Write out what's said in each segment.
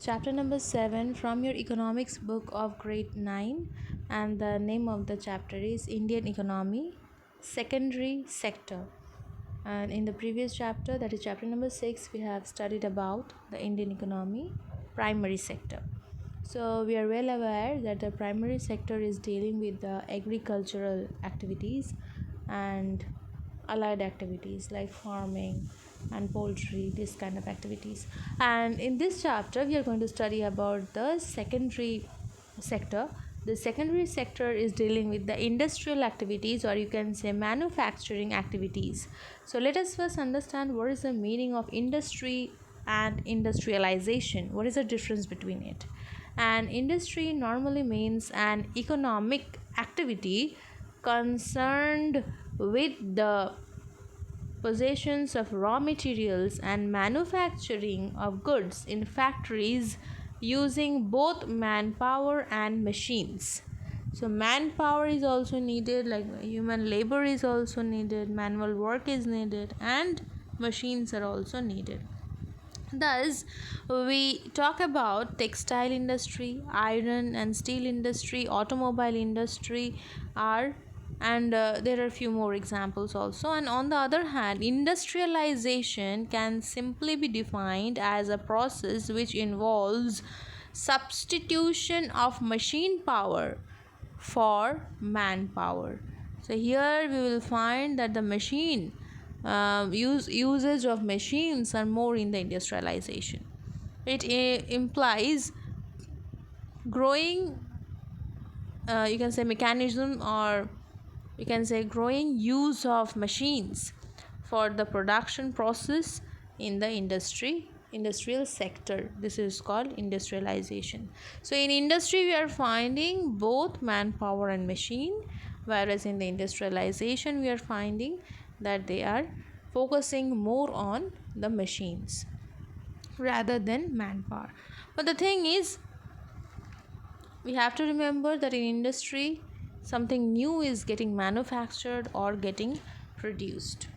chapter number 7 from your economics book of grade 9, and the name of the chapter is Indian Economy, Secondary Sector. And in the previous chapter, that is chapter number 6, we have studied about the Indian economy, primary sector. So we are well aware that the primary sector is dealing with the agricultural activities and allied activities like farming and poultry, this kind of activities. And in this chapter we are going to study about the secondary sector. The secondary sector is dealing with the industrial activities, or you can say manufacturing activities. So let us first understand what is the meaning of industry and industrialization. What is the difference between it? And industry normally means an economic activity concerned with the possessions of raw materials and manufacturing of goods in factories using both manpower and machines. So manpower is also needed, like human labor is also needed, manual work is needed, and machines are also needed. Thus, we talk about textile industry, iron and steel industry, automobile industry are, and there are a few more examples also. And on the other hand, industrialization can simply be defined as a process which involves substitution of machine power for manpower. So here we will find that the machine usage of machines are more in the industrialization. It implies growing, you can say mechanism, or you can say growing use of machines for the production process in the industrial sector. This is called industrialization. So in industry we are finding both manpower and machine, whereas in the industrialization we are finding that they are focusing more on the machines rather than manpower. But the thing is, we have to remember that in industry something new is getting manufactured or getting produced.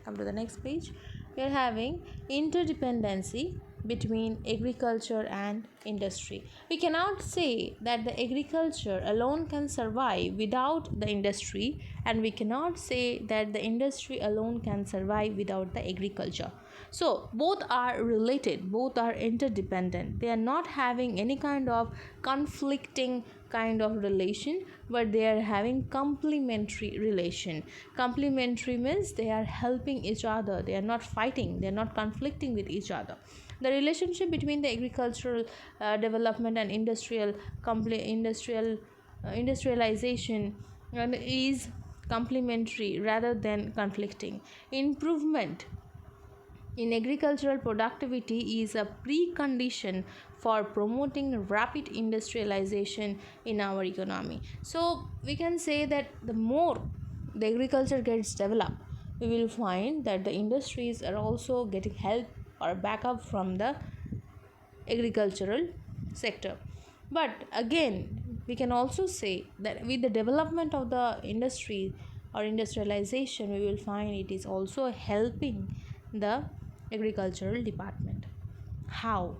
Come to the next page. We are having interdependency between agriculture and industry. We cannot say that the agriculture alone can survive without the industry, and we cannot say that the industry alone can survive without the agriculture. So both are related, both are interdependent. They are not having any kind of conflicting kind of relation, but they are having complementary relation. Complementary means they are helping each other, they are not fighting, they are not conflicting with each other. The relationship between the agricultural development and industrialization is complementary rather than conflicting. Improvement in agricultural productivity is a precondition for promoting rapid industrialization in our economy. So we can say that the more the agriculture gets developed, we will find that the industries are also getting help or backup from the agricultural sector. But again, we can also say that with the development of the industry or industrialization, we will find it is also helping the agricultural department. How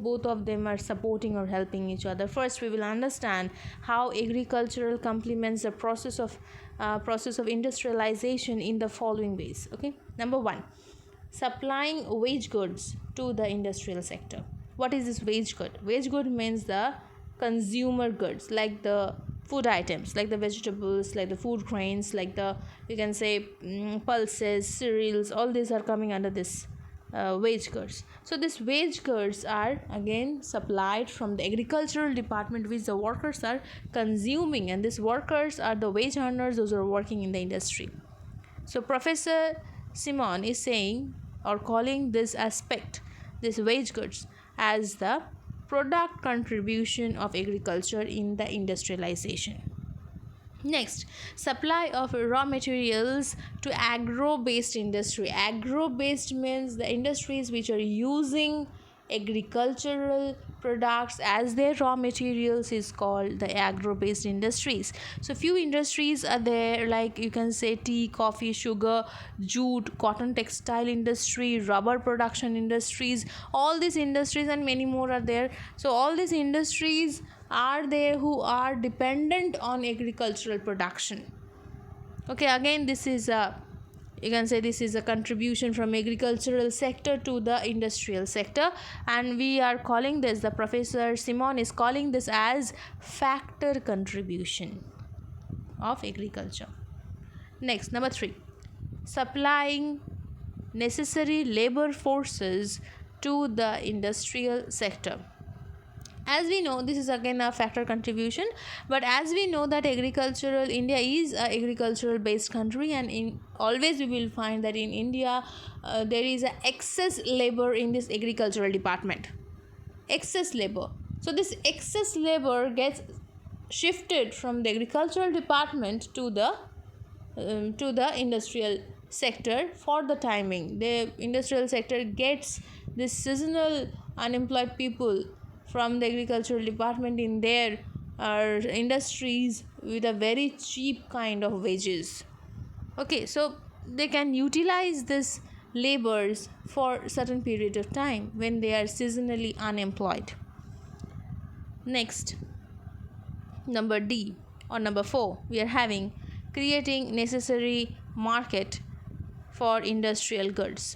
both of them are supporting or helping each other? First, we will understand how agricultural complements the process of industrialization in the following ways. Okay, number 1, supplying wage goods to the industrial sector. What is this wage good? Wage good means the consumer goods, like the food items, like the vegetables, like the food grains, like the, you can say, pulses, cereals, all these are coming under this wage goods. So these wage goods are again supplied from the agricultural department, which the workers are consuming, and these workers are the wage earners, those who are working in the industry. So Professor Simon is saying or calling this aspect, this wage goods, as the product contribution of agriculture in the industrialization. Next, supply of raw materials to agro-based industry. Agro-based means the industries which are using agricultural products as their raw materials is called the agro-based industries. So few industries are there, like you can say tea, coffee, sugar, jute, cotton textile industry, rubber production industries. All these industries and many more are there. So all these industries are there who are dependent on agricultural production. Okay, again this is a, you can say this is a contribution from agricultural sector to the industrial sector, and we are calling this, the Professor Simon is calling this as factor contribution of agriculture. Next, number 3, supplying necessary labor forces to the industrial sector. As we know, this is again a factor contribution, but as we know that agricultural, India is a agricultural based country, and in always we will find that in India there is a excess labor in this agricultural department, excess labor. So this excess labor gets shifted from the agricultural department to the industrial sector for the timing. The industrial sector gets this seasonal unemployed people from the agricultural department in their industries with a very cheap kind of wages. Okay, so they can utilize this labors for certain period of time when they are seasonally unemployed. Next, number D or number 4, we are having creating necessary market for industrial goods.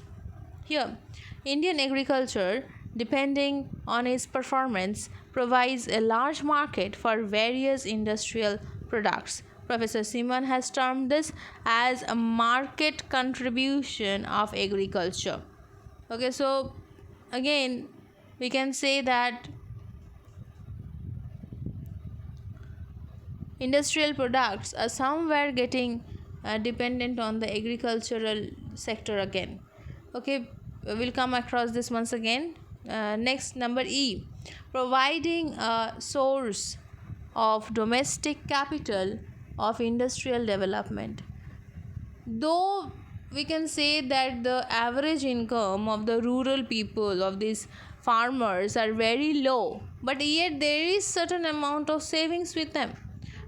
Here, Indian agriculture, depending on its performance, provides a large market for various industrial products. Professor Simon has termed this as a market contribution of agriculture. Okay, so again we can say that industrial products are somewhere getting dependent on the agricultural sector again. Okay, we'll come across this once again. Next, number E, providing a source of domestic capital of industrial development. Though we can say that the average income of the rural people, of these farmers, are very low, but yet there is certain amount of savings with them.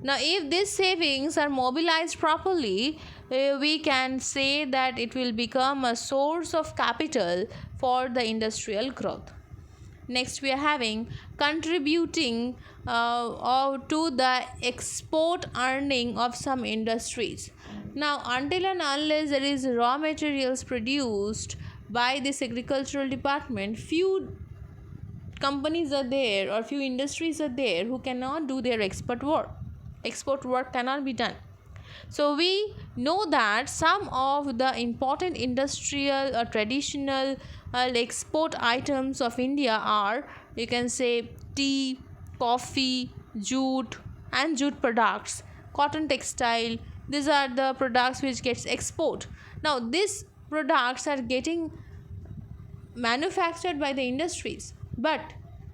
Now if these savings are mobilized properly, we can say that it will become a source of capital for the industrial growth. Next, we are having contributing to the export earning of some industries. Now until and unless there is raw materials produced by this agricultural department, few companies are there or few industries are there who cannot do their export work cannot be done. So we know that some of the important industrial or traditional export items of India are, you can say, tea, coffee, jute and jute products, cotton textile. These are the products which gets export. Now these products are getting manufactured by the industries, but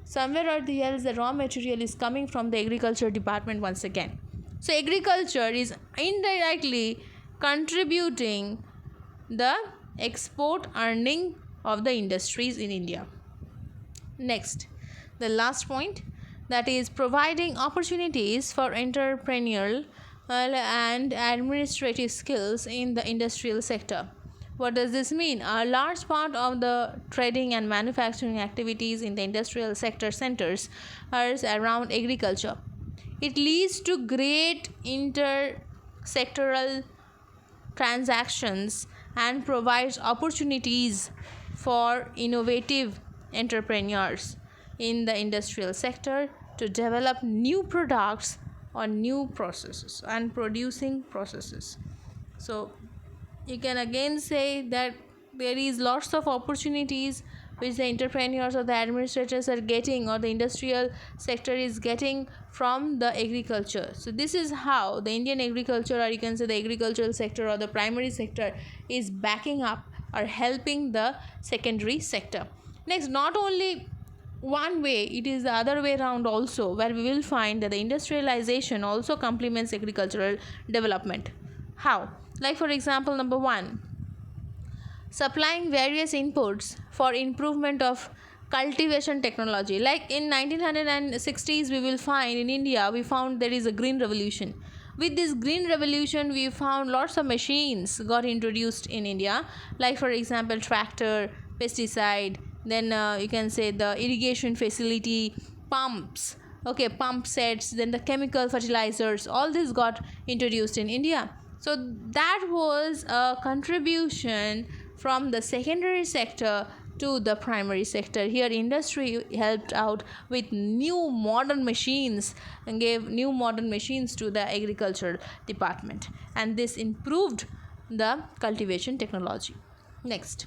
somewhere or the else the raw material is coming from the agriculture department once again. So agriculture is indirectly contributing the export earning of the industries in India. Next, the last point, that is providing opportunities for entrepreneurial and administrative skills in the industrial sector. What does this mean? A large part of the trading and manufacturing activities in the industrial sector centers are around agriculture. It leads to great intersectoral transactions and provides opportunities for innovative entrepreneurs in the industrial sector to develop new products or new processes and producing processes. So you can again say that there is lots of opportunities which the entrepreneurs or the administrators are getting, or the industrial sector is getting from the agriculture. So this is how the Indian agriculture, or you can say the agricultural sector or the primary sector, is backing up or helping the secondary sector. Next, not only one way, it is the other way around also, where we will find that the industrialization also complements agricultural development. How? Like for example, number 1, supplying various inputs for improvement of cultivation technology. Like in 1960s, we will find in India, we found there is a green revolution. With this green revolution, we found lots of machines got introduced in India, like for example tractor, pesticide, then you can say the irrigation facility, pumps, okay, pump sets, then the chemical fertilizers, all this got introduced in India. So that was a contribution from the secondary sector to the primary sector. Here industry helped out with new modern machines and gave new modern machines to the agriculture department, and this improved the cultivation technology. Next,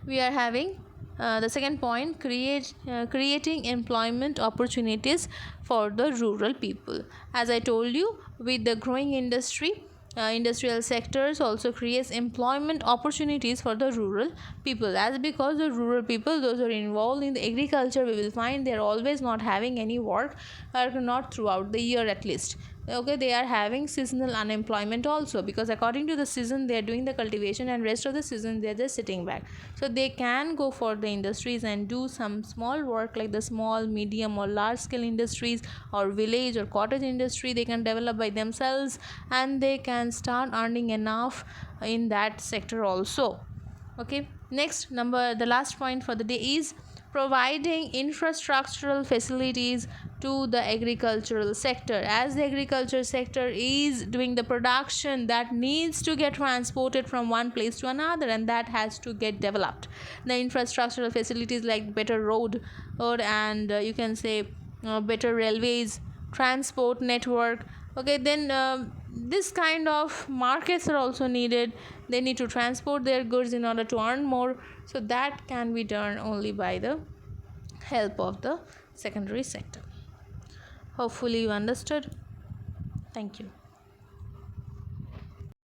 we are having the second point, creating employment opportunities for the rural people. As I told you, with the growing industry, industrial sectors also creates employment opportunities for the rural people. As because the rural people, those who are involved in the agriculture, we will find they are always not having any work, or not throughout the year at least. Okay, they are having seasonal unemployment also, because according to the season they are doing the cultivation, and rest of the season they are just sitting back. So they can go for the industries and do some small work, like the small, medium or large scale industries, or village or cottage industry they can develop by themselves, and they can start earning enough in that sector also. Okay, next, the last point for the day is providing infrastructural facilities to the agricultural sector. As the agriculture sector is doing the production that needs to get transported from one place to another, and that has to get developed, the infrastructural facilities like better road, and you can say better railways, transport network. Okay, then this kind of markets are also needed. They need to transport their goods in order to earn more, so that can be done only by the help of the secondary sector. Hopefully you understood. Thank you.